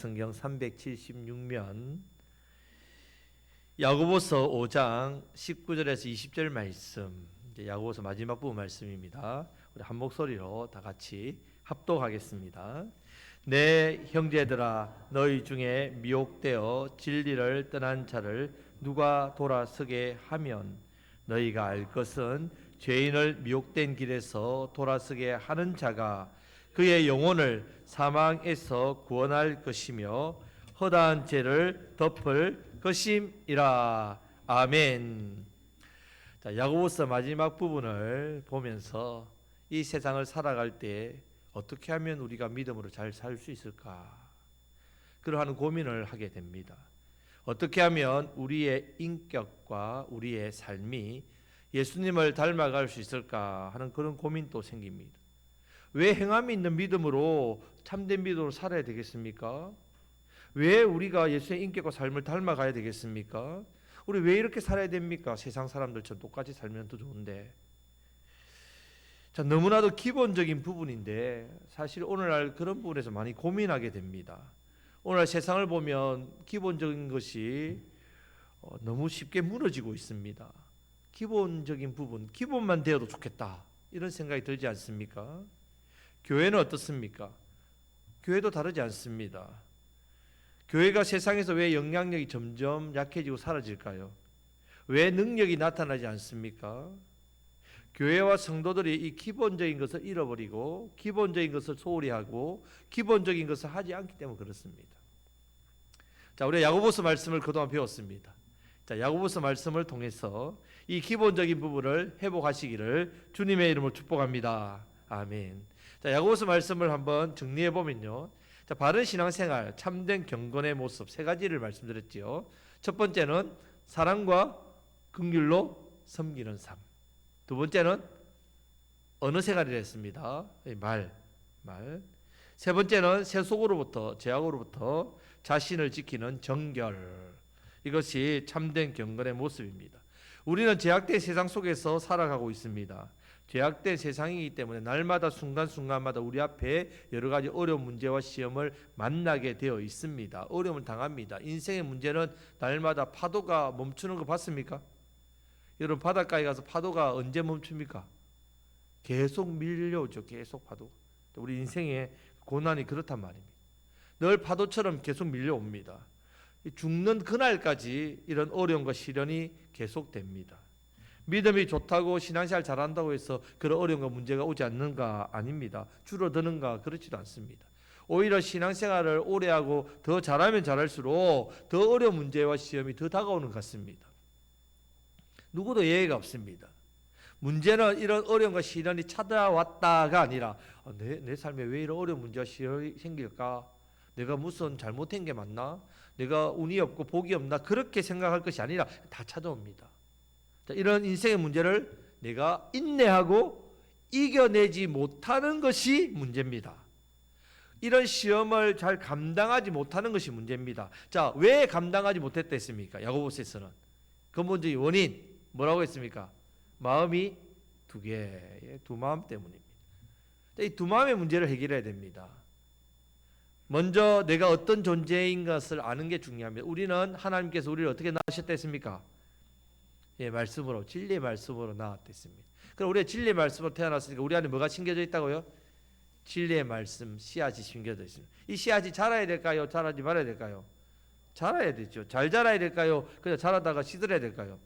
성경 376면 야고보서 5장 19절에서 20절 말씀, 이제 야고보서 마지막 부분 말씀입니다. 우리 한 목소리로 다 같이 합독하겠습니다. 내 형제들아, 너희 중에 미혹되어 진리를 떠난 자를 누가 돌아서게 하면 너희가 알 것은 죄인을 미혹된 길에서 돌아서게 하는 자가 그의 영혼을 사망에서 구원할 것이며 허다한 죄를 덮을 것임이라. 아멘. 자, 야고보서 마지막 부분을 보면서 이 세상을 살아갈 때 어떻게 하면 우리가 믿음으로 잘 살 수 있을까, 그러한 고민을 하게 됩니다. 어떻게 하면 우리의 인격과 우리의 삶이 예수님을 닮아갈 수 있을까 하는 그런 고민도 생깁니다. 왜 행함이 있는 믿음으로, 참된 믿음으로 살아야 되겠습니까? 왜 우리가 예수의 인격과 삶을 닮아가야 되겠습니까? 우리 왜 이렇게 살아야 됩니까? 세상 사람들처럼 똑같이 살면 더 좋은데. 자, 너무나도 기본적인 부분인데 사실 오늘날 그런 부분에서 많이 고민하게 됩니다. 오늘날 세상을 보면 기본적인 것이 너무 쉽게 무너지고 있습니다. 기본적인 부분, 기본만 되어도 좋겠다, 이런 생각이 들지 않습니까? 교회는 어떻습니까? 교회도 다르지 않습니다. 교회가 세상에서 왜 영향력이 점점 약해지고 사라질까요? 왜 능력이 나타나지 않습니까? 교회와 성도들이 이 기본적인 것을 잃어버리고 기본적인 것을 소홀히 하고 기본적인 것을 하지 않기 때문에 그렇습니다. 자, 우리가 야고보서 말씀을 그동안 배웠습니다. 자, 야고보서 말씀을 통해서 이 기본적인 부분을 회복하시기를 주님의 이름으로 축복합니다. 아멘. 자, 야고보서 말씀을 한번 정리해 보면요. 자, 바른 신앙생활, 참된 경건의 모습 세 가지를 말씀드렸지요. 첫 번째는 사랑과 긍휼로 섬기는 삶. 두 번째는 언어 생활이라 했습니다. 말. 세 번째는 세속으로부터, 죄악으로부터 자신을 지키는 정결. 이것이 참된 경건의 모습입니다. 우리는 죄악된 세상 속에서 살아가고 있습니다. 죄악된 세상이기 때문에 날마다 순간순간마다 우리 앞에 여러 가지 어려운 문제와 시험을 만나게 되어 있습니다. 어려움을 당합니다. 인생의 문제는 날마다 파도가 멈추는 거 봤습니까? 여러분, 바닷가에 가서 파도가 언제 멈춥니까? 계속 밀려오죠. 계속 파도. 우리 인생의 고난이 그렇단 말입니다. 늘 파도처럼 계속 밀려옵니다. 죽는 그날까지 이런 어려움과 시련이 계속됩니다. 믿음이 좋다고 신앙생활 잘한다고 해서 그런 어려움과 문제가 오지 않는가? 아닙니다. 줄어드는가? 그렇지도 않습니다. 오히려 신앙생활을 오래 하고 더 잘하면 잘할수록 더 어려운 문제와 시험이 더 다가오는 것 같습니다. 누구도 예외가 없습니다. 문제는 이런 어려움과 시련이 찾아왔다가 아니라 내 삶에 왜 이런 어려운 문제와 시련이 생길까? 내가 무슨 잘못한 게 맞나? 내가 운이 없고 복이 없나? 그렇게 생각할 것이 아니라 다 찾아옵니다. 자, 이런 인생의 문제를 내가 인내하고 이겨내지 못하는 것이 문제입니다. 이런 시험을 잘 감당하지 못하는 것이 문제입니다. 자, 왜 감당하지 못했다 했습니까? 야고보서에서는 근본적인 원인 뭐라고 했습니까? 마음이 두 개, 두 마음 때문입니다. 이 두 마음의 문제를 해결해야 됩니다. 먼저 내가 어떤 존재인 것을 아는 게 중요합니다. 우리는 하나님께서 우리를 어떻게 낳으셨다 했습니까? 예, 말씀으로, 진리의 말씀으로 낳았댔습니다. 그럼 우리가 진리의 말씀으로 태어났으니까 우리 안에 뭐가 심겨져 있다고요? 진리의 말씀, 씨앗이 심겨져 있습니다. 이 씨앗이 자라야 될까요? 자라지 말아야 될까요? 자라야 되죠. 잘 자라야 될까요? 그냥 자라다가 시들어야 될까요?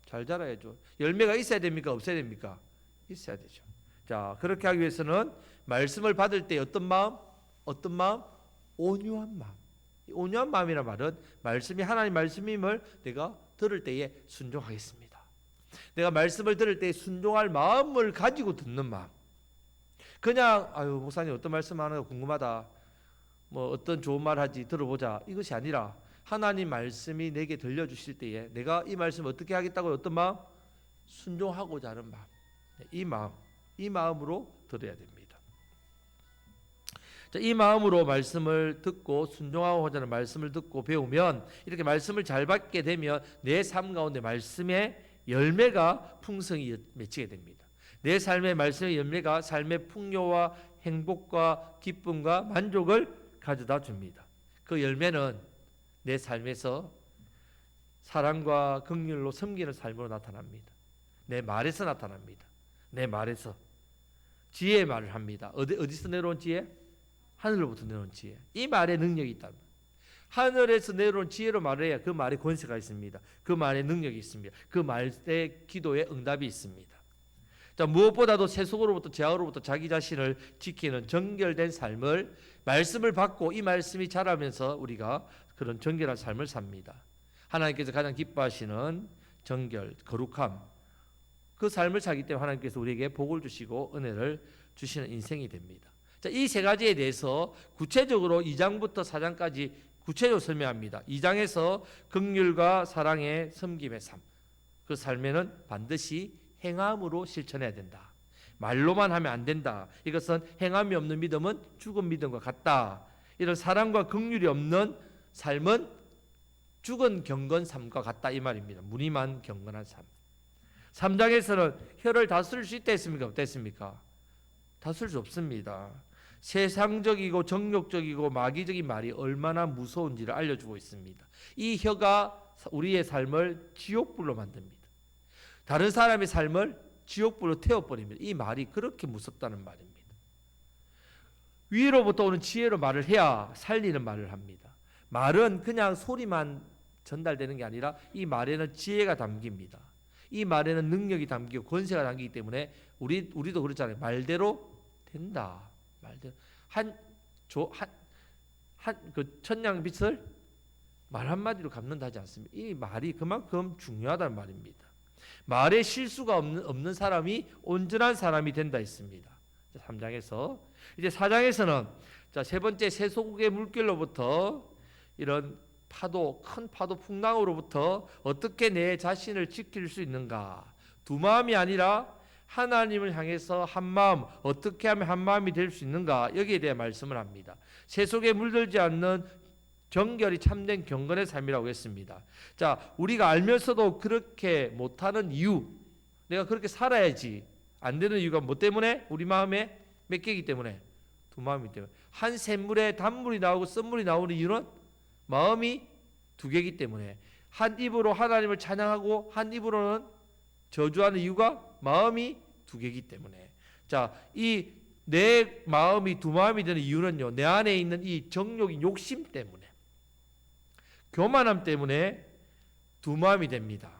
잘 자라야죠. 열매가 있어야 됩니까? 없어야 됩니까? 있어야 되죠. 자, 그렇게 하기 위해서는 말씀을 받을 때 어떤 마음? 어떤 마음? 온유한 마음. 온유한 마음이란 말은 말씀이 하나님 말씀임을 내가 들을 때에 순종하겠습니다. 내가 말씀을 들을 때 순종할 마음을 가지고 듣는 마음. 그냥 목사님 어떤 말씀 하는 거 궁금하다, 뭐 어떤 좋은 말 하지 들어보자, 이것이 아니라 하나님 말씀이 내게 들려주실 때에 내가 이 말씀을 어떻게 하겠다고 어떤 마음? 순종하고자 하는 마음. 이 마음으로 들어야 됩니다. 자, 이 마음으로 말씀을 듣고 순종하고자 하는 말씀을 듣고 배우면, 이렇게 말씀을 잘 받게 되면 내 삶 가운데 말씀의 열매가 풍성히 맺히게 됩니다. 내 삶의 말씀의 열매가 삶의 풍요와 행복과 기쁨과 만족을 가져다 줍니다. 그 열매는 내 삶에서 사랑과 긍휼로 섬기는 삶으로 나타납니다. 내 말에서 나타납니다. 내 말에서 지혜의 말을 합니다. 어디서 내려온 지혜? 하늘로부터 내려온 지혜. 이 말에 능력이 있다. 하늘에서 내려온 지혜로 말해야 그 말에 권세가 있습니다. 그 말에 능력이 있습니다. 그 말에 기도에 응답이 있습니다. 자, 무엇보다도 세속으로부터 죄악으로부터 자기 자신을 지키는 정결된 삶을 말씀을 받고 이 말씀이 자라면서 우리가 그런 정결한 삶을 삽니다. 하나님께서 가장 기뻐하시는 정결, 거룩함, 그 삶을 살기 때문에 하나님께서 우리에게 복을 주시고 은혜를 주시는 인생이 됩니다. 자, 이 세 가지에 대해서 구체적으로 2장부터 4장까지 구체적으로 설명합니다. 2장에서 긍휼과 사랑의 섬김의 삶, 그 삶에는 반드시 행함으로 실천해야 된다. 말로만 하면 안 된다. 이것은 행함이 없는 믿음은 죽은 믿음과 같다. 이런 사랑과 긍휼이 없는 삶은 죽은 경건 삶과 같다 이 말입니다. 무늬만 경건한 삶. 3장에서는 혀를 다스릴 수 있다 했습니까? 어땠습니까? 다스릴 수 없습니다. 세상적이고 정욕적이고 마귀적인 말이 얼마나 무서운지를 알려주고 있습니다. 이 혀가 우리의 삶을 지옥불로 만듭니다. 다른 사람의 삶을 지옥불로 태워버립니다. 이 말이 그렇게 무섭다는 말입니다. 위로부터 오는 지혜로 말을 해야 살리는 말을 합니다. 말은 그냥 소리만 전달되는 게 아니라 이 말에는 지혜가 담깁니다. 이 말에는 능력이 담기고 권세가 담기기 때문에 우리도 그렇잖아요. 말대로 된다. 말대로 그 천냥빚을 말 한마디로 갚는다 하지 않습니다. 이 말이 그만큼 중요하다는 말입니다. 말에 실수가 없는 사람이 온전한 사람이 된다 했습니다. 3장에서 이제 4장에서는 자, 세 번째 세속의 물결로부터 이런 파도, 큰 파도 풍랑으로부터 어떻게 내 자신을 지킬 수 있는가? 두 마음이 아니라 하나님을 향해서 한 마음, 어떻게 하면 한 마음이 될 수 있는가? 여기에 대해 말씀을 합니다. 세속에 물들지 않는 정결이 참된 경건의 삶이라고 했습니다. 자, 우리가 알면서도 그렇게 못하는 이유, 내가 그렇게 살아야지 안 되는 이유가 뭐 때문에? 우리 마음에 몇 개이기 때문에? 두 마음이기 때문에. 한 샘물에 단물이 나오고 썬물이 나오는 이유는 마음이 두 개이기 때문에. 한 입으로 하나님을 찬양하고 한 입으로는 저주하는 이유가 마음이 두 개이기 때문에. 자, 이 내 마음이 두 마음이 되는 이유는요, 내 안에 있는 이 정욕인 욕심 때문에, 교만함 때문에 두 마음이 됩니다.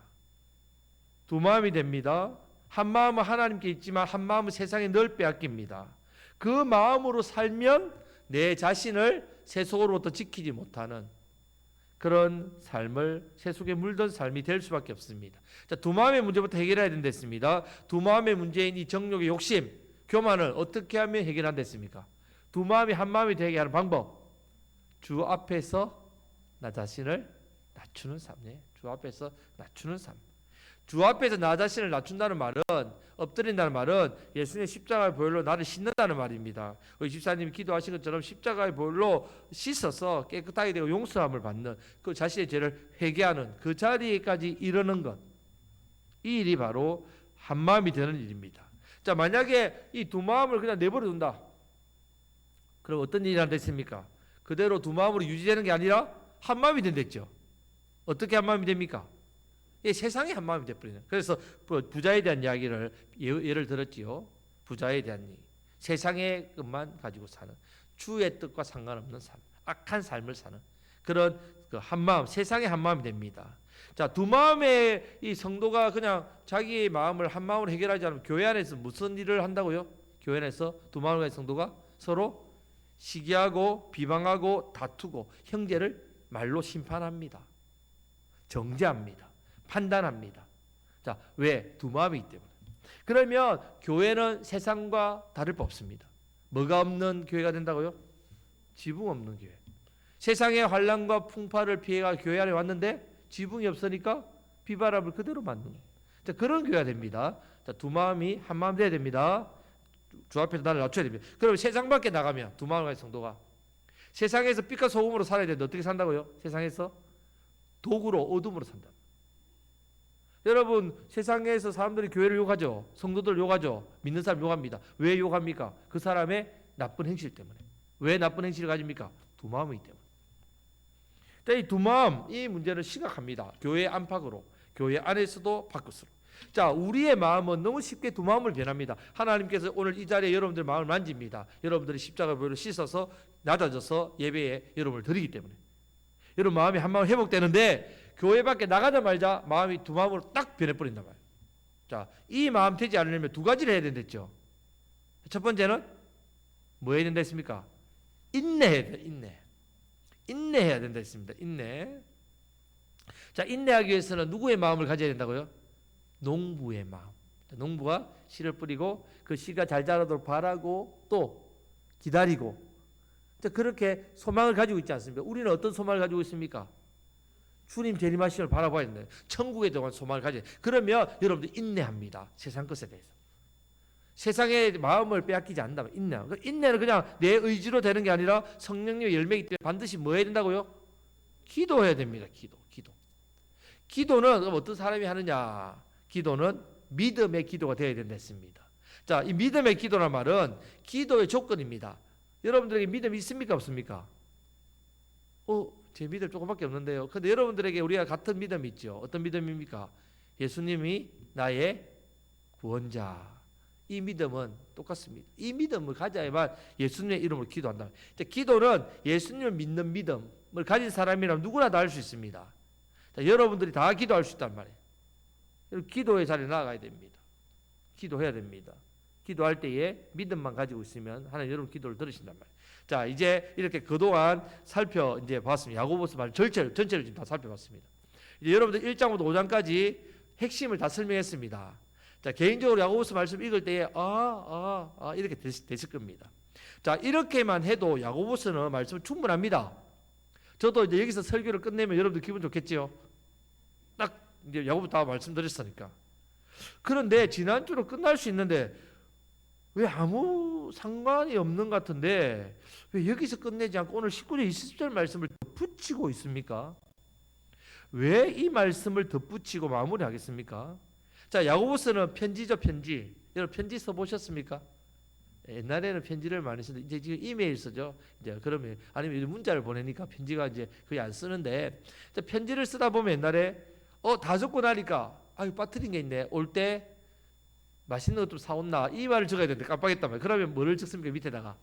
두 마음이 됩니다. 한 마음은 하나님께 있지만 한 마음은 세상에 늘 빼앗깁니다. 그 마음으로 살면 내 자신을 세속으로부터 지키지 못하는 그런 삶을, 세속에 물든 삶이 될 수밖에 없습니다. 자, 두 마음의 문제부터 해결해야 된댔습니다. 두 마음의 문제인 이 정욕의 욕심, 교만을 어떻게 하면 해결한댔습니까? 두 마음이 한 마음이 되게 하는 방법, 주 앞에서 나 자신을 낮추는 삶. 주 앞에서 낮추는 삶. 주 앞에서 나 자신을 낮춘다는 말은, 엎드린다는 말은 예수님의 십자가의 보혈로 나를 씻는다는 말입니다. 우리 집사님이 기도하신 것처럼 십자가의 보혈로 씻어서 깨끗하게 되고 용서함을 받는, 그 자신의 죄를 회개하는 그 자리에까지 이르는 것, 이 일이 바로 한 마음이 되는 일입니다. 자, 만약에 이 두 마음을 그냥 내버려 둔다, 그럼 어떤 일이 됐습니까? 그대로 두 마음으로 유지되는 게 아니라 한 마음이 된댔죠. 어떻게 한 마음이 됩니까? 세상에 한 마음이 돼버리는. 그래서 부자에 대한 이야기를 예를 들었지요. 부자에 대한 얘기. 세상의 것만 가지고 사는, 주의 뜻과 상관없는 삶, 악한 삶을 사는 그런 그 한 마음, 세상의 한 마음이 됩니다. 자, 두 마음의 이 성도가 그냥 자기의 마음을 한 마음으로 해결하지 않으면 교회 안에서 무슨 일을 한다고요? 교회 안에서 두 마음을 가진 성도가 서로 시기하고 비방하고 다투고 형제를 말로 심판합니다. 정죄합니다. 판단합니다. 자, 왜? 두 마음이기 때문에. 그러면 교회는 세상과 다를 바 없습니다. 뭐가 없는 교회가 된다고요? 지붕 없는 교회. 세상의 환난과 풍파를 피해가 교회 안에 왔는데 지붕이 없으니까 비바람을 그대로 맞는. 자, 그런 교회가 됩니다. 자, 두 마음이 한 마음 돼야 됩니다. 주 앞에서 나를 낮춰야 됩니다. 그럼 세상 밖에 나가면 두 마음을 가진 성도가 세상에서 빛과 소금으로 살아야 되는데 어떻게 산다고요? 세상에서 도구로, 어둠으로 산다. 여러분, 세상에서 사람들이 교회를 욕하죠. 성도들 욕하죠. 믿는 사람 욕합니다. 왜 욕합니까? 그 사람의 나쁜 행실 때문에. 왜 나쁜 행실을 가집니까? 두 마음이기 때문에. 자, 이 두 마음, 이 문제는 심각합니다. 교회 안팎으로, 교회 안에서도 밖으로. 자, 우리의 마음은 너무 쉽게 두 마음을 변합니다. 하나님께서 오늘 이 자리에 여러분들 마음을 만집니다. 여러분들이 십자가로 씻어서 낮아져서 예배에 여러분을 드리기 때문에 여러분 마음이 한 마음 회복되는데 교회 밖에 나가자마자 마음이 두 마음으로 딱 변해버린단 말이에요. 자, 이 마음 되지 않으려면 두 가지를 해야 된댔죠. 첫 번째는 뭐 해야 된다 했습니까? 인내해야 돼. 인내해야 된다 했습니다. 인내. 자, 인내하기 위해서는 누구의 마음을 가져야 된다고요? 농부의 마음. 농부가 씨를 뿌리고 그 씨가 잘 자라도록 바라고 또 기다리고, 자, 그렇게 소망을 가지고 있지 않습니까? 우리는 어떤 소망을 가지고 있습니까? 주님 재림하심을 바라봐야 된다. 천국에 대한 소망을 가져야 돼. 그러면 여러분들 인내합니다. 세상 것에 대해서. 세상의 마음을 빼앗기지 않는다면 인내하고. 인내는 그냥 내 의지로 되는 게 아니라 성령님의 열매이기 때문에 반드시 뭐 해야 된다고요? 기도해야 됩니다. 기도는 어떤 사람이 하느냐? 기도는 믿음의 기도가 되어야 된다 했습니다. 자, 이 믿음의 기도란 말은 기도의 조건입니다. 여러분들에게 믿음이 있습니까? 없습니까? 제 믿음 조금밖에 없는데요. 근데 여러분들에게 우리가 같은 믿음이 있죠. 어떤 믿음입니까? 예수님이 나의 구원자. 이 믿음은 똑같습니다. 이 믿음을 가져야만 예수님의 이름으로 기도한다. 기도는 예수님을 믿는 믿음을 가진 사람이라면 누구나 다 할 수 있습니다. 자, 여러분들이 다 기도할 수 있단 말이에요. 기도의 자리에 나아가야 됩니다. 기도해야 됩니다. 기도할 때에 믿음만 가지고 있으면 하나님 여러분 기도를 들으신단 말이에요. 자, 이제 이렇게 그동안 이제 봤습니다. 야고보서 말 전체를 지금 다 살펴봤습니다. 이제 여러분들 1장부터 5장까지 핵심을 다 설명했습니다. 자, 개인적으로 야고보서 말씀 읽을 때에 이렇게 됐을 겁니다. 자, 이렇게만 해도 야고보서는 말씀 충분합니다. 저도 이제 여기서 설교를 끝내면 여러분들 기분 좋겠지요. 딱 이제 야고보 다 말씀드렸으니까. 그런데 지난주로 끝날 수 있는데 왜 아무 상관이 없는 것 같은데 왜 여기서 끝내지 않고 오늘 19절 20절 말씀을 덧붙이고 있습니까? 왜 이 말씀을 덧붙이고 마무리하겠습니까? 자, 야고보서는 편지죠, 편지. 여러분 편지 써보셨습니까? 옛날에는 편지를 많이 쓰는데 이제 지금 이메일 쓰죠. 이제 그러면 아니면 문자를 보내니까 편지가 이제 거의 안 쓰는데, 자, 편지를 쓰다 보면 옛날에 다 적고 나니까 빠뜨린 게 있네. 올 때 맛있는 것 좀 사온나 이 말을 적어야 되는데 깜빡했단 말이에요. 그러면 뭐를 적습니까? 밑에다가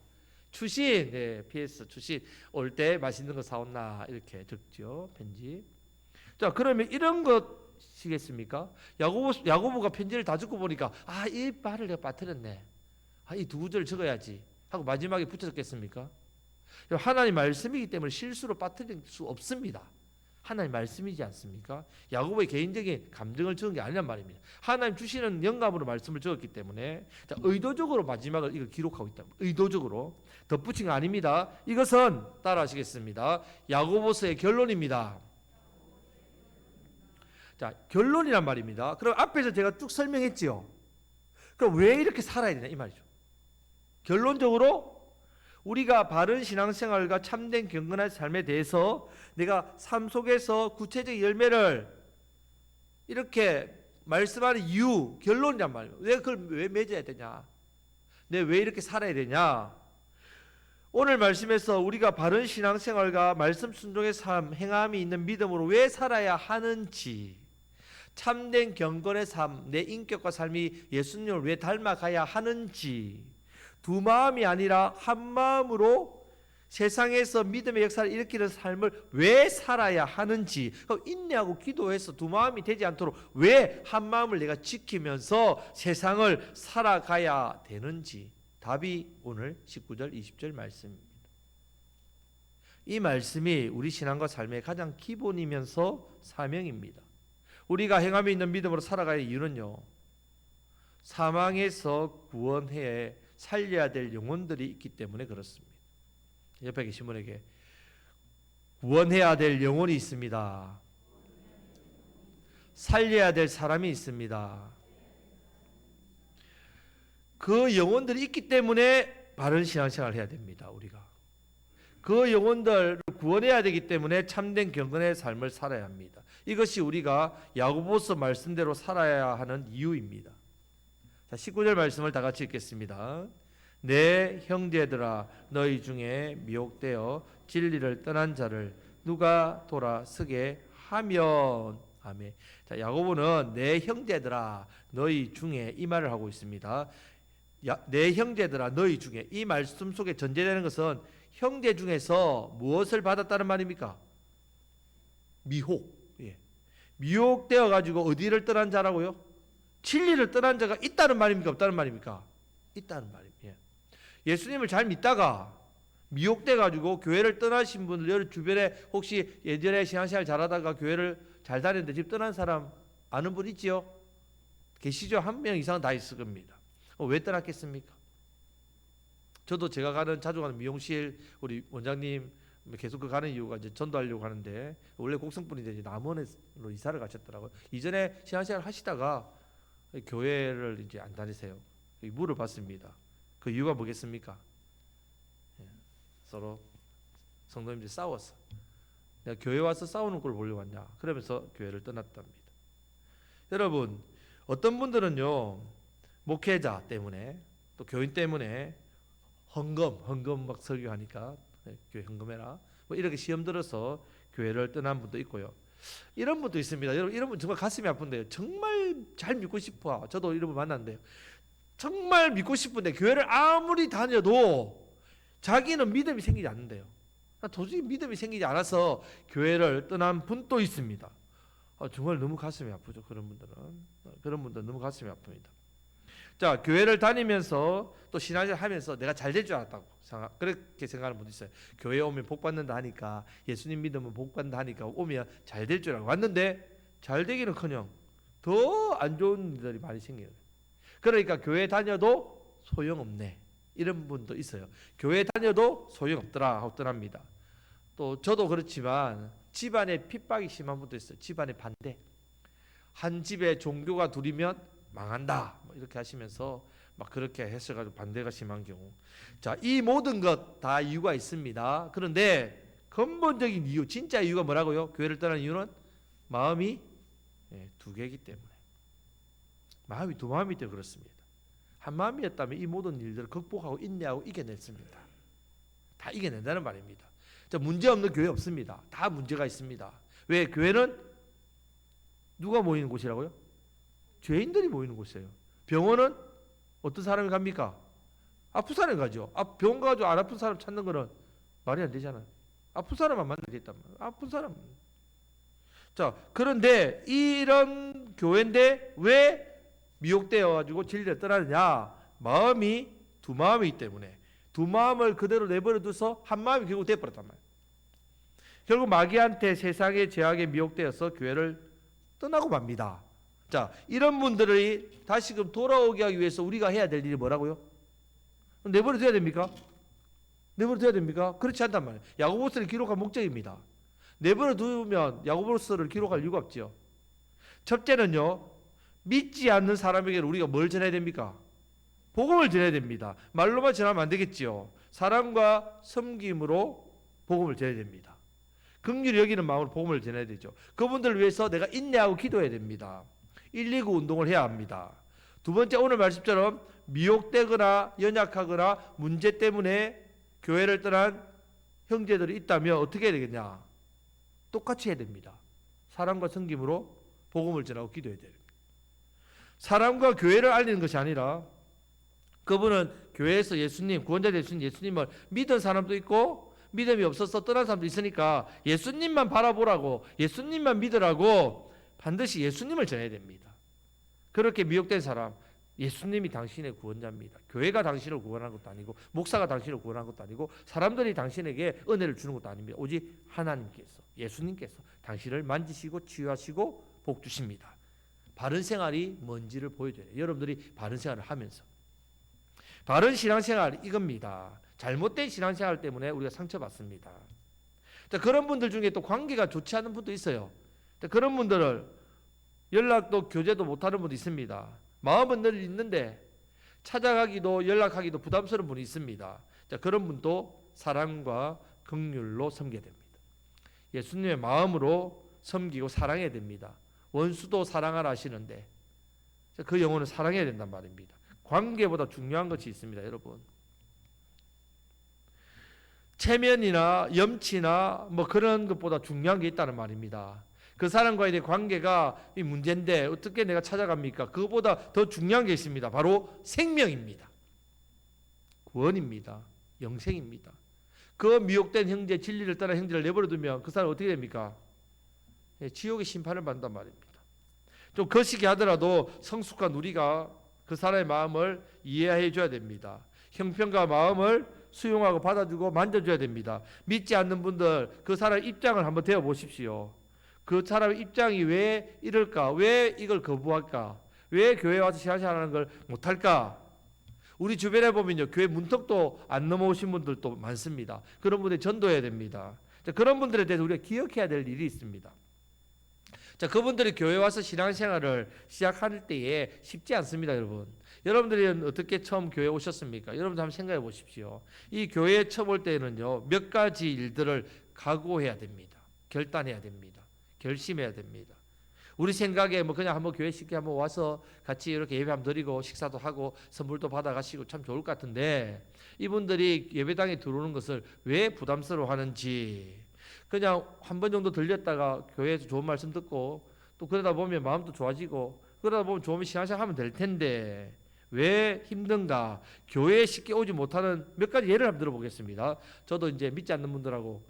추신, PS 추신, 올 때 맛있는 거 사온나 이렇게 적죠, 편지. 자, 그러면 이런 것이겠습니까? 야고보가 편지를 다 적고 보니까 이 말을 내가 빠뜨렸네. 이 두 구절을 적어야지 하고 마지막에 붙여졌겠습니까? 하나님 말씀이기 때문에 실수로 빠뜨릴 수 없습니다. 하나님 말씀이지 않습니까? 야고보의 개인적인 감정을 적은 게 아니란 말입니다. 하나님 주시는 영감으로 말씀을 적었기 때문에, 자, 의도적으로 마지막을 이걸 기록하고 있다. 의도적으로 덧붙인 거 아닙니다. 이것은 따라하시겠습니다. 야고보서의 결론입니다. 자, 결론이란 말입니다. 그럼 앞에서 제가 쭉 설명했지요. 그럼 왜 이렇게 살아야 되냐 이 말이죠. 결론적으로 우리가 바른 신앙생활과 참된 경건한 삶에 대해서 내가 삶 속에서 구체적 열매를 이렇게 말씀하는 이유, 결론이란 말이에요. 내가 그걸 왜 맺어야 되냐? 내가 왜 이렇게 살아야 되냐? 오늘 말씀에서 우리가 바른 신앙생활과 말씀 순종의 삶, 행함이 있는 믿음으로 왜 살아야 하는지, 참된 경건의 삶, 내 인격과 삶이 예수님을 왜 닮아가야 하는지, 두 마음이 아니라 한 마음으로 세상에서 믿음의 역사를 일으키는 삶을 왜 살아야 하는지, 인내하고 기도해서 두 마음이 되지 않도록 왜 한 마음을 내가 지키면서 세상을 살아가야 되는지, 답이 오늘 19절 20절 말씀입니다. 이 말씀이 우리 신앙과 삶의 가장 기본이면서 사명입니다. 우리가 행함이 있는 믿음으로 살아가야 할 이유는요, 사망에서 구원해 살려야 될 영혼들이 있기 때문에 그렇습니다. 옆에 계신 분에게 구원해야 될 영혼이 있습니다. 살려야 될 사람이 있습니다. 그 영혼들이 있기 때문에 바른 신앙생활을 해야 됩니다. 우리가 그 영혼들을 구원해야 되기 때문에 참된 경건의 삶을 살아야 합니다. 이것이 우리가 야고보서 말씀대로 살아야 하는 이유입니다. 자, 19절 말씀을 다 같이 읽겠습니다. 내 형제들아, 너희 중에 미혹되어 진리를 떠난 자를 누가 돌아서게 하면. 아멘. 자, 야고보는 내 형제들아 너희 중에 이 말을 하고 있습니다. 내 형제들아 너희 중에, 이 말씀 속에 전제되는 것은 형제 중에서 무엇을 받았다는 말입니까? 미혹. 예. 미혹되어 가지고 어디를 떠난 자라고요? 진리를 떠난 자가 있다는 말입니까? 없다는 말입니까? 있다는 말입니다. 예. 예수님을 잘 믿다가 미혹돼 가지고 교회를 떠나신 분들, 여러분 주변에 혹시 예전에 신앙생활 잘하다가 교회를 잘 다녔는데 집 떠난 사람 아는 분 있지요? 계시죠? 한 명 이상 다 있을 겁니다. 왜 떠났겠습니까? 저도 제가 자주 가는 미용실 우리 원장님 계속 가는 이유가 이제 전도하려고 하는데, 원래 곡성분인데 남원으로 이사를 가셨더라고요. 이전에 신앙생활 하시다가 교회를 이제 안 다니세요. 물어봤습니다. 그 이유가 뭐겠습니까? 서로 성도님들이 싸웠어. 내가 교회 와서 싸우는 걸 보려고 왔냐? 그러면서 교회를 떠났답니다. 여러분, 어떤 분들은요, 목회자 때문에 또 교인 때문에 헌금 막 설교하니까 교회 헌금해라 뭐 이렇게 시험 들어서 교회를 떠난 분도 있고요. 이런 분도 있습니다. 여러분, 이런 분 정말 가슴이 아픈데요. 정말 잘 믿고 싶어. 저도 이런 분 만났는데요. 정말 믿고 싶은데 교회를 아무리 다녀도 자기는 믿음이 생기지 않는데요. 도저히 믿음이 생기지 않아서 교회를 떠난 분도 있습니다. 정말 너무 가슴이 아프죠. 그런 분들은 너무 가슴이 아픕니다. 자, 교회를 다니면서 또 신앙생활 하면서 내가 잘 될 줄 알았다고 그렇게 생각하는 분도 있어요. 교회에 오면 복 받는다 하니까, 예수님 믿으면 복 받는다 하니까 오면 잘 될 줄 알고 왔는데 잘 되기는커녕 더 안 좋은 일들이 많이 생겨요. 그러니까 교회 다녀도 소용없네, 이런 분도 있어요. 교회 다녀도 소용없더라 하고 떠납니다. 또 저도 그렇지만 집안에 핍박이 심한 분도 있어요. 집안에 반대. 한 집에 종교가 둘이면 망한다 뭐 이렇게 하시면서 막 그렇게 했어가지고 반대가 심한 경우. 자, 이 모든 것 다 이유가 있습니다. 그런데 근본적인 이유, 진짜 이유가 뭐라고요? 교회를 떠나는 이유는 마음이 두 개이기 때문에. 마음이 두 마음이 때문에 그렇습니다. 한 마음이었다면 이 모든 일들을 극복하고 인내하고 이겨냈습니다. 다 이겨낸다는 말입니다. 자, 문제 없는 교회 없습니다. 다 문제가 있습니다. 왜? 교회는 누가 모이는 곳이라고요? 죄인들이 모이는 곳이에요. 병원은 어떤 사람이 갑니까? 아픈 사람이 가죠. 병원 가가지고 안 아픈 사람 찾는 거는 말이 안 되잖아요. 아픈 사람만 만나겠단 말이에요. 아픈 사람. 자, 그런데 이런 교회인데 왜 미혹되어 가지고 진리를 떠나느냐? 마음이 두 마음이기 때문에. 두 마음을 그대로 내버려 둬서 한 마음이 결국 돼버렸단 말이에요. 결국 마귀한테 세상의 죄악에 미혹되어서 교회를 떠나고 맙니다. 자, 이런 분들이 다시금 돌아오게 하기 위해서 우리가 해야 될 일이 뭐라고요? 내버려 둬야 됩니까? 내버려 둬야 됩니까? 그렇지 않단 말이에요. 야고보서를 기록한 목적입니다. 내버려 두면 야고보서를 기록할 이유가 없죠. 첫째는요, 믿지 않는 사람에게는 우리가 뭘 전해야 됩니까? 복음을 전해야 됩니다. 말로만 전하면 안 되겠지요. 사랑과 섬김으로 복음을 전해야 됩니다. 긍휼히 여기는 마음으로 복음을 전해야 되죠. 그분들을 위해서 내가 인내하고 기도해야 됩니다. 119 운동을 해야 합니다. 두 번째, 오늘 말씀처럼 미혹되거나 연약하거나 문제 때문에 교회를 떠난 형제들이 있다면 어떻게 해야 되겠냐? 똑같이 해야 됩니다. 사랑과 섬김으로 복음을 전하고 기도해야 됩니다. 사람과 교회를 알리는 것이 아니라, 그분은 교회에서 예수님, 구원자 되신 예수님을 믿은 사람도 있고 믿음이 없어서 떠난 사람도 있으니까 예수님만 바라보라고, 예수님만 믿으라고 반드시 예수님을 전해야 됩니다. 그렇게 미혹된 사람, 예수님이 당신의 구원자입니다. 교회가 당신을 구원한 것도 아니고, 목사가 당신을 구원한 것도 아니고, 사람들이 당신에게 은혜를 주는 것도 아닙니다. 오직 하나님께서, 예수님께서 당신을 만지시고 치유하시고 복 주십니다. 바른 생활이 뭔지를 보여줘야 돼요. 여러분들이 바른 생활을 하면서. 바른 신앙생활 이겁니다. 잘못된 신앙생활 때문에 우리가 상처받습니다. 자, 그런 분들 중에 또 관계가 좋지 않은 분도 있어요. 자, 그런 분들을 연락도 교제도 못하는 분도 있습니다. 마음은 늘 있는데 찾아가기도 연락하기도 부담스러운 분이 있습니다. 자, 그런 분도 사랑과 긍휼로 섬겨야 됩니다. 예수님의 마음으로 섬기고 사랑해야 됩니다. 원수도 사랑하라 하시는데 그 영혼을 사랑해야 된단 말입니다. 관계보다 중요한 것이 있습니다, 여러분. 체면이나 염치나 뭐 그런 것보다 중요한 게 있다는 말입니다. 그 사람과의 내 관계가 이 문제인데 어떻게 내가 찾아갑니까? 그것보다 더 중요한 게 있습니다. 바로 생명입니다. 구원입니다. 영생입니다. 그 미혹된 형제, 진리를 떠난 형제를 내버려두면 그 사람 어떻게 됩니까? 지옥의 심판을 받는단 말입니다. 좀 거시기 하더라도 성숙한 우리가 그 사람의 마음을 이해해 줘야 됩니다. 형편과 마음을 수용하고 받아주고 만져줘야 됩니다. 믿지 않는 분들 그 사람의 입장을 한번 대어 보십시오. 그 사람의 입장이 왜 이럴까? 왜 이걸 거부할까? 왜 교회에 와서 신앙생활하는 걸 못할까? 우리 주변에 보면요, 교회 문턱도 안 넘어오신 분들도 많습니다. 그런 분들 전도해야 됩니다. 그런 분들에 대해서 우리가 기억해야 될 일이 있습니다. 자, 그분들이 교회 와서 신앙생활을 시작할 때에 쉽지 않습니다, 여러분. 여러분들이 어떻게 처음 교회에 오셨습니까? 여러분들 한번 생각해 보십시오. 이 교회에 처음 올 때는요, 몇 가지 일들을 각오해야 됩니다. 결단해야 됩니다. 결심해야 됩니다. 우리 생각에 뭐 그냥 한번 교회 쉽게 한번 와서 같이 이렇게 예배 한번 드리고 식사도 하고 선물도 받아가시고 참 좋을 것 같은데, 이분들이 예배당에 들어오는 것을 왜 부담스러워 하는지, 그냥 한 번 정도 들렸다가 교회에서 좋은 말씀 듣고 또 그러다 보면 마음도 좋아지고 그러다 보면 좋은 신앙생활 하면 될 텐데 왜 힘든가? 교회에 쉽게 오지 못하는 몇 가지 예를 한번 들어보겠습니다. 저도 이제 믿지 않는 분들하고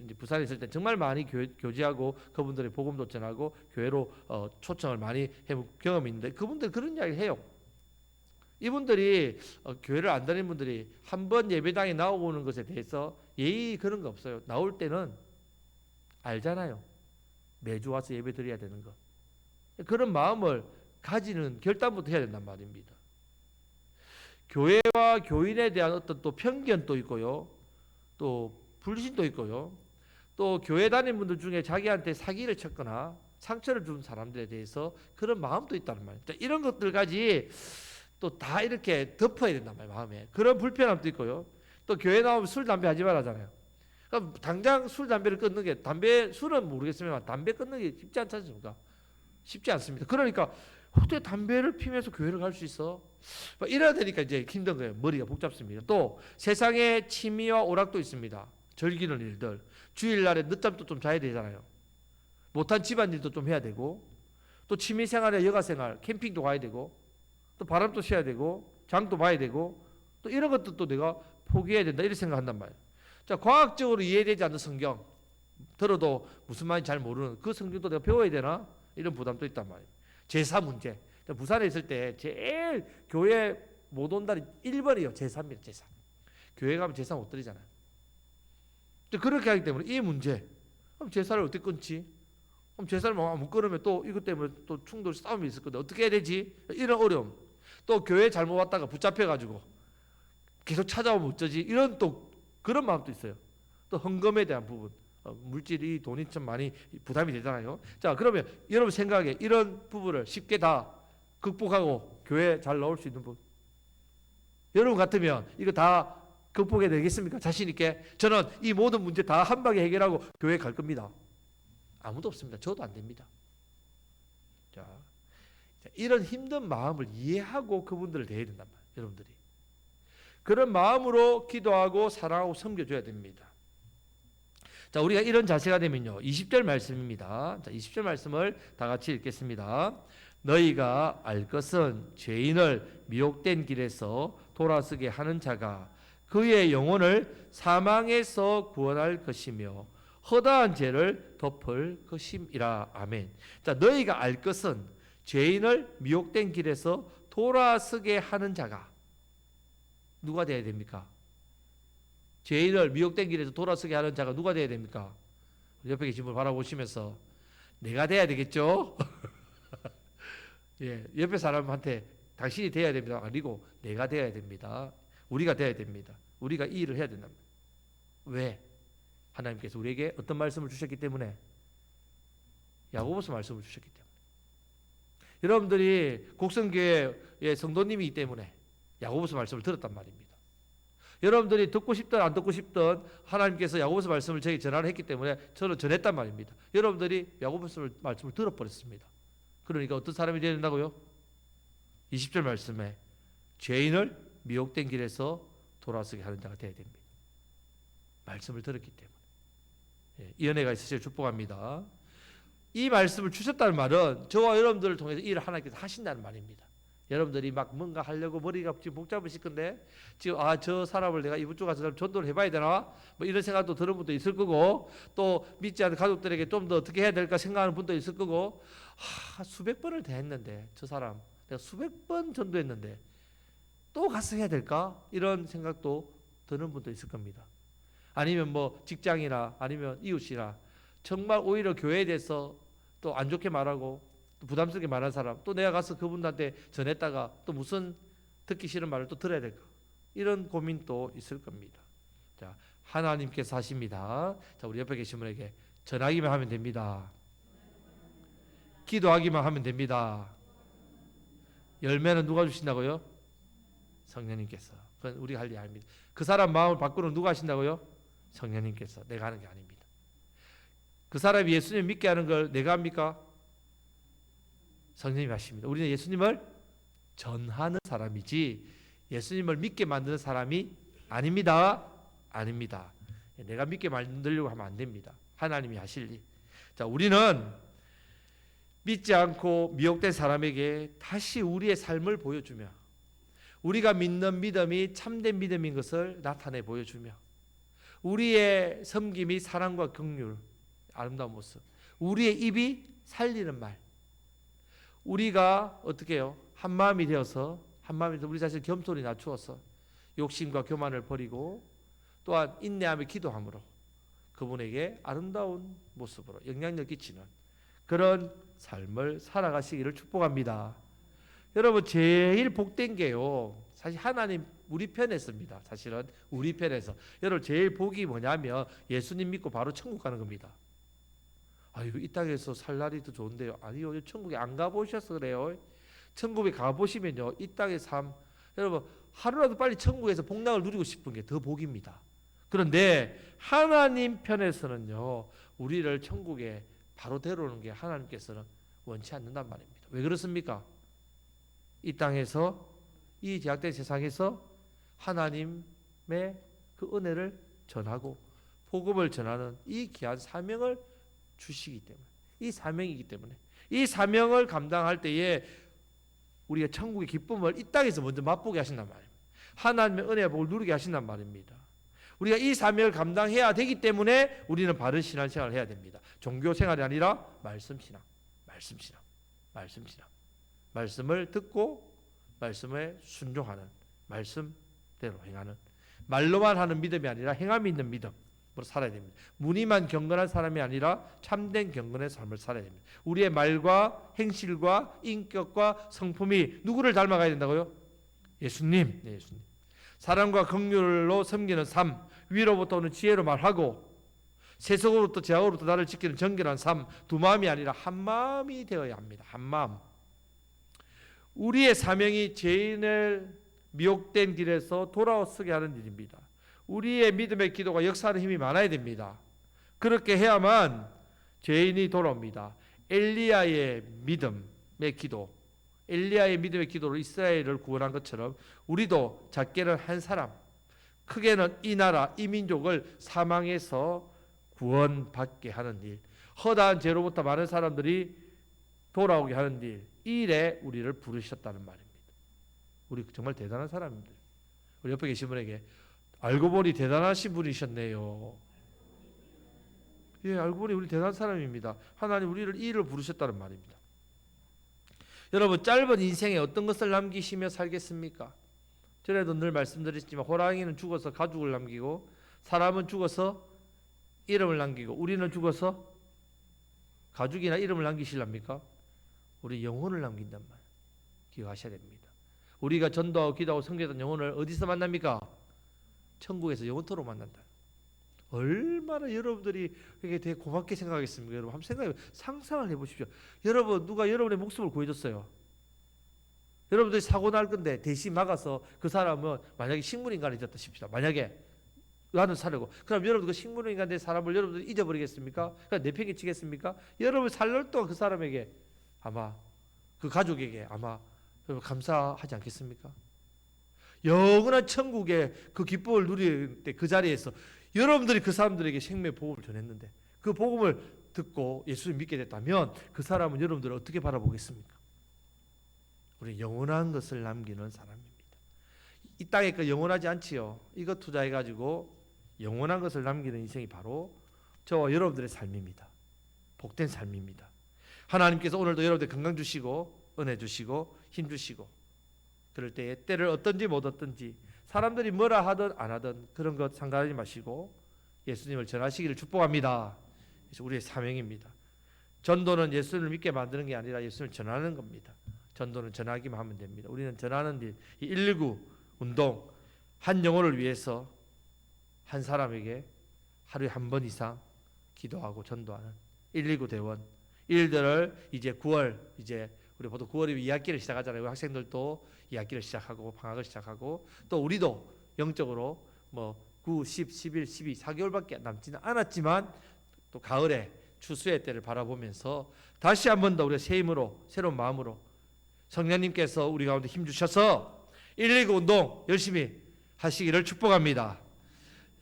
이제 부산에 있을 때 정말 많이 교제하고 그분들의 복음도 전하고 교회로 초청을 많이 해본 경험이 있는데, 그분들 그런 이야기를 해요. 이분들이 교회를 안 다니는 분들이 한 번 예배당에 나오는 것에 대해서 예의 그런 거 없어요. 나올 때는 알잖아요. 매주 와서 예배 드려야 되는 거. 그런 마음을 가지는 결단부터 해야 된단 말입니다. 교회와 교인에 대한 어떤 또 편견도 있고요. 또 불신도 있고요. 또 교회 다니는 분들 중에 자기한테 사기를 쳤거나 상처를 준 사람들에 대해서 그런 마음도 있다는 말입니다. 이런 것들까지 또 다 이렇게 덮어야 된단 말이에요, 마음에. 그런 불편함도 있고요. 또 교회 나오면 술, 담배 하지 말라잖아요. 그럼 당장 술, 담배를 끊는 게, 술은 모르겠으면 담배 끊는 게 쉽지 않지 않습니까? 쉽지 않습니다. 그러니까 어떻게 담배를 피면서 교회를 갈 수 있어? 이래야 되니까 이제 힘든 거예요. 머리가 복잡습니다. 또 세상에 취미와 오락도 있습니다. 즐기는 일들. 주일날에 늦잠도 좀 자야 되잖아요. 못한 집안일도 좀 해야 되고, 또 취미생활에 여가생활, 캠핑도 가야 되고, 또 바람도 쐬야 되고, 장도 봐야 되고, 또 이런 것도 내가 포기해야 된다 이렇게 생각한단 말이에요. 자, 과학적으로 이해되지 않는 성경 들어도 무슨 말인지 잘 모르는 그 성경도 내가 배워야 되나? 이런 부담도 있단 말이에요. 제사 문제. 부산에 있을 때 제일 교회 못 온다는 1번이요. 제사입니다. 제사. 교회 가면 제사 못 드리잖아요. 그렇게 하기 때문에 이 문제. 그럼 제사를 어떻게 끊지? 그럼 제사를 못 끊으면 또 이것 때문에 또 충돌 싸움이 있을 건데 어떻게 해야 되지? 이런 어려움. 또 교회 잘못 왔다가 붙잡혀가지고 계속 찾아오면 어쩌지? 이런 또 그런 마음도 있어요. 또 헌금에 대한 부분. 물질이 돈이 좀 많이 부담이 되잖아요. 자, 그러면 여러분 생각에 이런 부분을 쉽게 다 극복하고 교회 잘 나올 수 있는 분, 여러분 같으면 이거 다 극복해야 되겠습니까? 자신 있게. 저는 이 모든 문제 다 한 방에 해결하고 교회 갈 겁니다. 아무도 없습니다. 저도 안 됩니다. 자, 이런 힘든 마음을 이해하고 그분들을 대해야 된단 말이에요. 여러분들이 그런 마음으로 기도하고 사랑하고 섬겨줘야 됩니다. 자, 우리가 이런 자세가 되면요, 20절 말씀입니다. 자, 20절 말씀을 다 같이 읽겠습니다. 너희가 알 것은 죄인을 미혹된 길에서 돌아서게 하는 자가 그의 영혼을 사망에서 구원할 것이며 허다한 죄를 덮을 것임이라. 아멘. 자, 너희가 알 것은 죄인을 미혹된 길에서 돌아서게 하는 자가 누가 되어야 됩니까? 죄인을 미혹된 길에서 돌아서게 하는 자가 누가 되어야 됩니까? 옆에 계신 분 바라보시면서 내가 돼야 되겠죠? 예, 옆에 사람한테 당신이 돼야 됩니다. 아니고 내가 돼야 됩니다. 우리가 돼야 됩니다. 우리가 이 일을 해야 된다. 왜? 하나님께서 우리에게 어떤 말씀을 주셨기 때문에, 야고보서 말씀을 주셨기 때문에. 여러분들이 곡성교회의 성도님이기 때문에 야고보서 말씀을 들었단 말입니다. 여러분들이 듣고 싶든 안 듣고 싶든 하나님께서 야고보서 말씀을 저에게 전하를 했기 때문에 저는 전했단 말입니다. 여러분들이 야고보서 말씀을 들어버렸습니다. 그러니까 어떤 사람이 되어야 된다고요? 20절 말씀에 죄인을 미혹된 길에서 돌아서게 하는 자가 되어야 됩니다. 말씀을 들었기 때문에. 예, 이 은혜가 있으시길 축복합니다. 이 말씀을 주셨다는 말은 저와 여러분들을 통해서 일을 하나님께서 하신다는 말입니다. 여러분들이 막 뭔가 하려고 머리가 지금 복잡하실 건데 지금 저 사람을 내가 이번 주 가서 전도를 해봐야 되나 뭐 이런 생각도 드는 분도 있을 거고, 또 믿지 않는 가족들에게 좀 더 어떻게 해야 될까 생각하는 분도 있을 거고, 수백 번을 대했는데 저 사람 내가 수백 번 전도했는데 또 가서 해야 될까 이런 생각도 드는 분도 있을 겁니다. 아니면 뭐 직장이나 아니면 이웃이나 정말 오히려 교회에 대해서 또 안 좋게 말하고 또 부담스럽게 말한 사람, 또 내가 가서 그분한테 전했다가 또 무슨 듣기 싫은 말을 또 들어야 될까, 이런 고민도 있을 겁니다. 자, 하나님께서 하십니다. 자, 우리 옆에 계신 분에게 전하기만 하면 됩니다. 기도하기만 하면 됩니다. 열매는 누가 주신다고요? 성령님께서. 그건 우리가 할 일 아닙니다. 그 사람 마음을 바꾸는 누가 하신다고요? 성령님께서. 내가 하는 게 아닙니다. 그 사람이 예수님 믿게 하는 걸 내가 합니까? 성령님이 하십니다. 우리는 예수님을 전하는 사람이지 예수님을 믿게 만드는 사람이 아닙니다. 아닙니다. 내가 믿게 만들려고 하면 안 됩니다. 하나님이 하실 일. 자, 우리는 믿지 않고 미혹된 사람에게 다시 우리의 삶을 보여주며 우리가 믿는 믿음이 참된 믿음인 것을 나타내 보여주며 우리의 섬김이 사랑과 긍휼, 아름다운 모습, 우리의 입이 살리는 말, 우리가 어떻게 해요? 한 마음이 되어서 우리 자신을 겸손히 낮추어서 욕심과 교만을 버리고 또한 인내하며 기도함으로 그분에게 아름다운 모습으로 영향력 끼치는 그런 삶을 살아가시기를 축복합니다. 여러분, 제일 복된 게요, 사실 하나님 우리 편에 있습니다. 사실은 우리 편에서 여러분 제일 복이 뭐냐면 예수님 믿고 바로 천국 가는 겁니다. 아이고, 이 땅에서 살 날이 더 좋은데요. 아니요, 천국에 안 가보셔서 그래요. 천국에 가보시면요, 이 땅의 삶, 여러분 하루라도 빨리 천국에서 복락을 누리고 싶은 게 더 복입니다. 그런데 하나님 편에서는요, 우리를 천국에 바로 데려오는 게 하나님께서는 원치 않는단 말입니다. 왜 그렇습니까? 이 땅에서, 이 제약된 세상에서 하나님의 그 은혜를 전하고 복음을 전하는 이 귀한 사명을 주시기 때문에, 이 사명이기 때문에 이 사명을 감당할 때에 우리가 천국의 기쁨을 이 땅에서 먼저 맛보게 하신단 말입니다. 하나님의 은혜와 복을 누리게 하신단 말입니다. 우리가 이 사명을 감당해야 되기 때문에 우리는 바른 신앙생활을 해야 됩니다. 종교생활이 아니라 말씀신앙, 말씀신앙, 말씀신앙. 말씀을 듣고 말씀에 순종하는, 말씀대로 행하는, 말로만 하는 믿음이 아니라 행함이 있는 믿음으로 살아야 됩니다. 무늬만 경건한 사람이 아니라 참된 경건의 삶을 살아야 됩니다. 우리의 말과 행실과 인격과 성품이 누구를 닮아가야 된다고요? 예수님. 네, 예수님. 사랑과 긍휼로 섬기는 삶, 위로부터 오는 지혜로 말하고 세속으로부터 제약으로부터 나를 지키는 정결한 삶, 두 마음이 아니라 한 마음이 되어야 합니다. 한 마음. 우리의 사명이 죄인을 미혹된 길에서 돌아서게 하는 일입니다. 우리의 믿음의 기도가 역사하는 힘이 많아야 됩니다. 그렇게 해야만 죄인이 돌아옵니다. 엘리야의 믿음의 기도, 엘리야의 믿음의 기도로 이스라엘을 구원한 것처럼 우리도 작게는 한 사람, 크게는 이 나라, 이 민족을 사망에서 구원받게 하는 일, 허다한 죄로부터 많은 사람들이 돌아오게 하는 일, 이 일에 우리를 부르셨다는 말입니다. 우리 정말 대단한 사람입니다. 우리 옆에 계신 분에게 알고 보니 대단하신 분이셨네요. 예, 알고 보니 우리 대단한 사람입니다. 하나님 우리를 이 일을 부르셨다는 말입니다. 여러분, 짧은 인생에 어떤 것을 남기시며 살겠습니까? 전에도 늘 말씀드렸지만 호랑이는 죽어서 가죽을 남기고 사람은 죽어서 이름을 남기고 우리는 죽어서 가죽이나 이름을 남기실랍니까? 우리 영혼을 남긴단 말 기억하셔야 됩니다. 우리가 전도하고 기도하고 섬겼던 영혼을 어디서 만납니까? 천국에서 영원토록 만난다. 얼마나 여러분들이 이게 되게 고맙게 생각하겠습니까? 여러분 한번 상상을 해보십시오. 여러분, 누가 여러분의 목숨을 구해줬어요. 여러분들이 사고 날 건데 대신 막아서 그 사람은 만약에 식물인간이 됐다 싶시다. 만약에 나는 살려고, 그럼 여러분 그 식물인간 된 사람을 여러분들이 잊어버리겠습니까? 그냥 내팽개치겠습니까? 여러분 살날 동안 그 사람에게 아마, 그 가족에게 아마 감사하지 않겠습니까? 영원한 천국의 그 기쁨을 누릴 때 그 자리에서 여러분들이 그 사람들에게 생명의 복음을 전했는데 그 복음을 듣고 예수를 믿게 됐다면 그 사람은 여러분들을 어떻게 바라보겠습니까? 우리 영원한 것을 남기는 사람입니다. 이 땅에 그 영원하지 않지요. 이거 투자해가지고 영원한 것을 남기는 인생이 바로 저와 여러분들의 삶입니다. 복된 삶입니다. 하나님께서 오늘도 여러분들 건강 주시고 은혜 주시고 힘 주시고 그럴 때에 때를 어떤지 못 어떤지 사람들이 뭐라 하든 안 하든 그런 것 상관하지 마시고 예수님을 전하시기를 축복합니다. 그래서 우리의 사명입니다. 전도는 예수님을 믿게 만드는 게 아니라 예수님을 전하는 겁니다. 전도는 전하기만 하면 됩니다. 우리는 전하는 일, 이 119 운동 한 영혼을 위해서 한 사람에게 하루에 한 번 이상 기도하고 전도하는 119 대원 일들을 이제 9월 이제 우리 보통 9월이면 2학기를 시작하잖아요. 학생들도 2학기를 시작하고 방학을 시작하고 또 우리도 영적으로 뭐 9, 10, 11, 12 4개월밖에 남지는 않았지만 또 가을에 추수의 때를 바라보면서 다시 한 번 더 우리가 새 힘으로 새로운 마음으로 성령님께서 우리 가운데 힘 주셔서 119 운동 열심히 하시기를 축복합니다.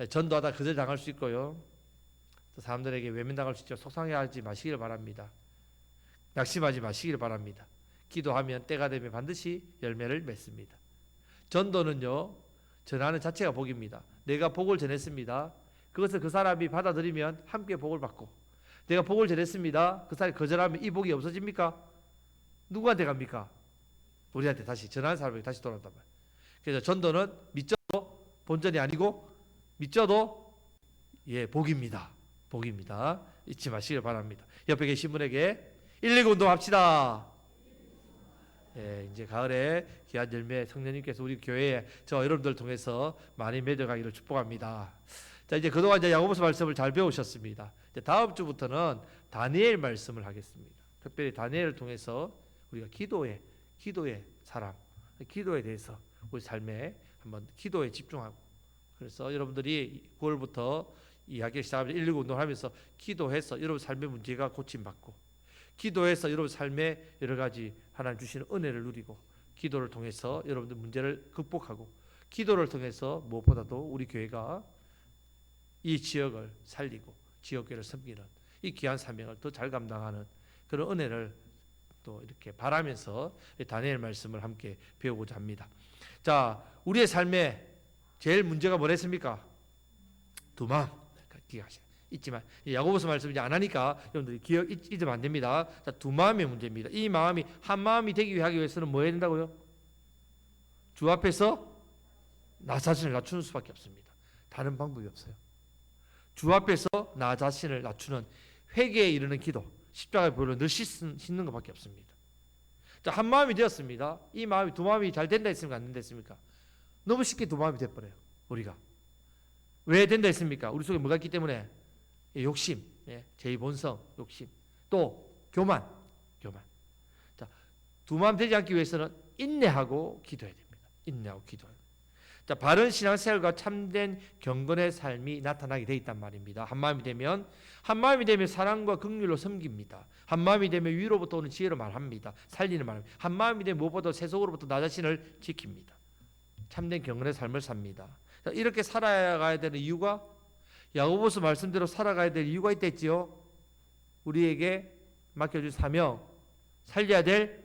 전도하다 거절당할 수 있고요. 또 사람들에게 외면당할 수 있죠. 속상해하지 마시기를 바랍니다. 낙심하지 마시기를 바랍니다. 기도하면 때가 되면 반드시 열매를 맺습니다. 전도는요. 전하는 자체가 복입니다. 내가 복을 전했습니다. 그것을 그 사람이 받아들이면 함께 복을 받고 내가 복을 전했습니다. 그 사람이 거절하면 이 복이 없어집니까? 누구한테 갑니까? 우리한테 다시 전하는 사람에게 다시 돌아온단 말이에요. 그래서 전도는 믿져도 본전이 아니고 믿져도 복입니다. 복입니다. 잊지 마시길 바랍니다. 옆에 계신 분에게 119 운동합시다. 이제 가을에 귀한 열매 성령님께서 우리 교회에 저 여러분들 통해서 많이 맺어가기를 축복합니다. 자 이제 그동안 이제 야고보서 말씀을 잘 배우셨습니다. 이제 다음 주부터는 다니엘 말씀을 하겠습니다. 특별히 다니엘을 통해서 우리가 기도의 사람, 기도에 대해서 우리 삶에 한번 기도에 집중하고 그래서 여러분들이 9월부터 이야기 시작하면 119 운동하면서 기도해서 여러분 삶의 문제가 고침받고 기도해서 여러분 삶에 여러 가지 하나님 주시는 은혜를 누리고 기도를 통해서 여러분들 문제를 극복하고 기도를 통해서 무엇보다도 우리 교회가 이 지역을 살리고 지역교회를 섬기는 이 귀한 사명을 더 잘 감당하는 그런 은혜를 또 이렇게 바라면서 다니엘 말씀을 함께 배우고자 합니다. 자, 우리의 삶에 제일 문제가 뭐랬습니까? 두 마음. 기억하세요. 있지만 야고보서 말씀 이제 안 하니까 여러분들이 기억 잊으면 안 됩니다. 자, 두 마음의 문제입니다. 이 마음이 한 마음이 되기 하기 위해서는 뭐 해야 된다고요? 주 앞에서 나 자신을 낮추는 수밖에 없습니다. 다른 방법이 없어요. 주 앞에서 나 자신을 낮추는 회개에 이르는 기도, 십자가의 보혈로 늘 씻는 것밖에 없습니다. 자, 한 마음이 되었습니다. 이 마음이 두 마음이 잘 된다 했습니까? 안 된다 했습니까? 너무 쉽게 두 마음이 돼버려요. 우리가 왜 된다 했습니까? 우리 속에 뭐가 있기 때문에 욕심, 제2본성, 욕심, 또 교만. 자, 두 마음 되지 않기 위해서는 인내하고 기도해야 됩니다. 인내하고 기도해야 됩니다. 자, 바른 신앙생활과 참된 경건의 삶이 나타나게 돼 있단 말입니다. 한 마음이 되면 사랑과 긍휼로 섬깁니다. 한 마음이 되면 위로부터 오는 지혜로 말합니다. 살리는 말입니다. 한 마음이 되면 무엇보다 세속으로부터 나 자신을 지킵니다. 참된 경건의 삶을 삽니다. 자, 이렇게 살아가야 되는 이유가 야고보서 말씀대로 살아가야 될 이유가 있겠지요. 우리에게 맡겨준 사명, 살려야 될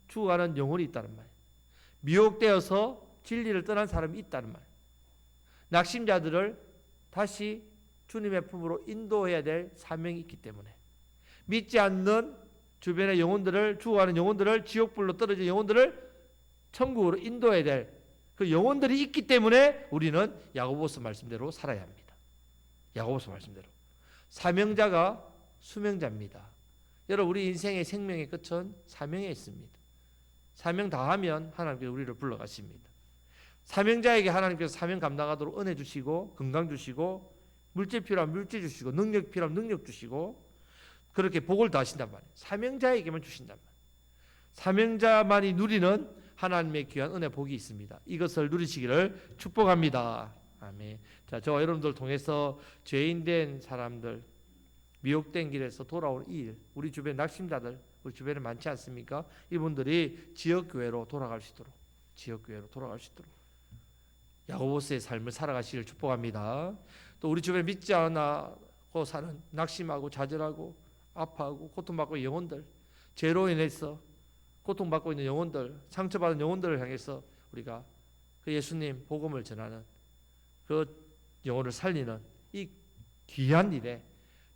죽어가는 영혼이 있다는 말이에요. 미혹되어서 진리를 떠난 사람이 있다는 말이에요. 낙심자들을 다시 주님의 품으로 인도해야 될 사명이 있기 때문에 믿지 않는 주변의 영혼들을 죽어가는 영혼들을 지옥불로 떨어진 영혼들을 천국으로 인도해야 될 그 영혼들이 있기 때문에 우리는 야고보서 말씀대로 살아야 합니다. 야고보서 말씀대로 사명자가 수명자입니다. 여러분 우리 인생의 생명의 끝은 사명에 있습니다. 사명 다하면 하나님께서 우리를 불러가십니다. 사명자에게 하나님께서 사명 감당하도록 은혜 주시고 건강 주시고 물질 필요하면 물질 주시고 능력 필요하면 능력 주시고 그렇게 복을 더하신단 말이에요. 사명자에게만 주신단 말이에요. 사명자만이 누리는 하나님의 귀한 은혜 복이 있습니다. 이것을 누리시기를 축복합니다. 아멘. 자, 저와 여러분들 통해서 죄인된 사람들, 미혹된 길에서 돌아온 일, 우리 주변 낙심자들, 우리 주변에 많지 않습니까? 이분들이 지역교회로 돌아갈 수 있도록 야고보스의 삶을 살아가시길 축복합니다. 또 우리 주변에 믿지 않고 사는 낙심하고 좌절하고 아파하고 고통받고 있는 영혼들, 죄로 인해서 고통받고 있는 영혼들, 상처받은 영혼들을 향해서 우리가 그 예수님 복음을 전하는 그 영혼을 살리는 이 귀한 일에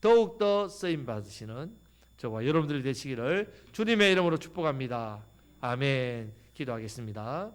더욱더 쓰임 받으시는 저와 여러분들이 되시기를 주님의 이름으로 축복합니다. 아멘. 기도하겠습니다.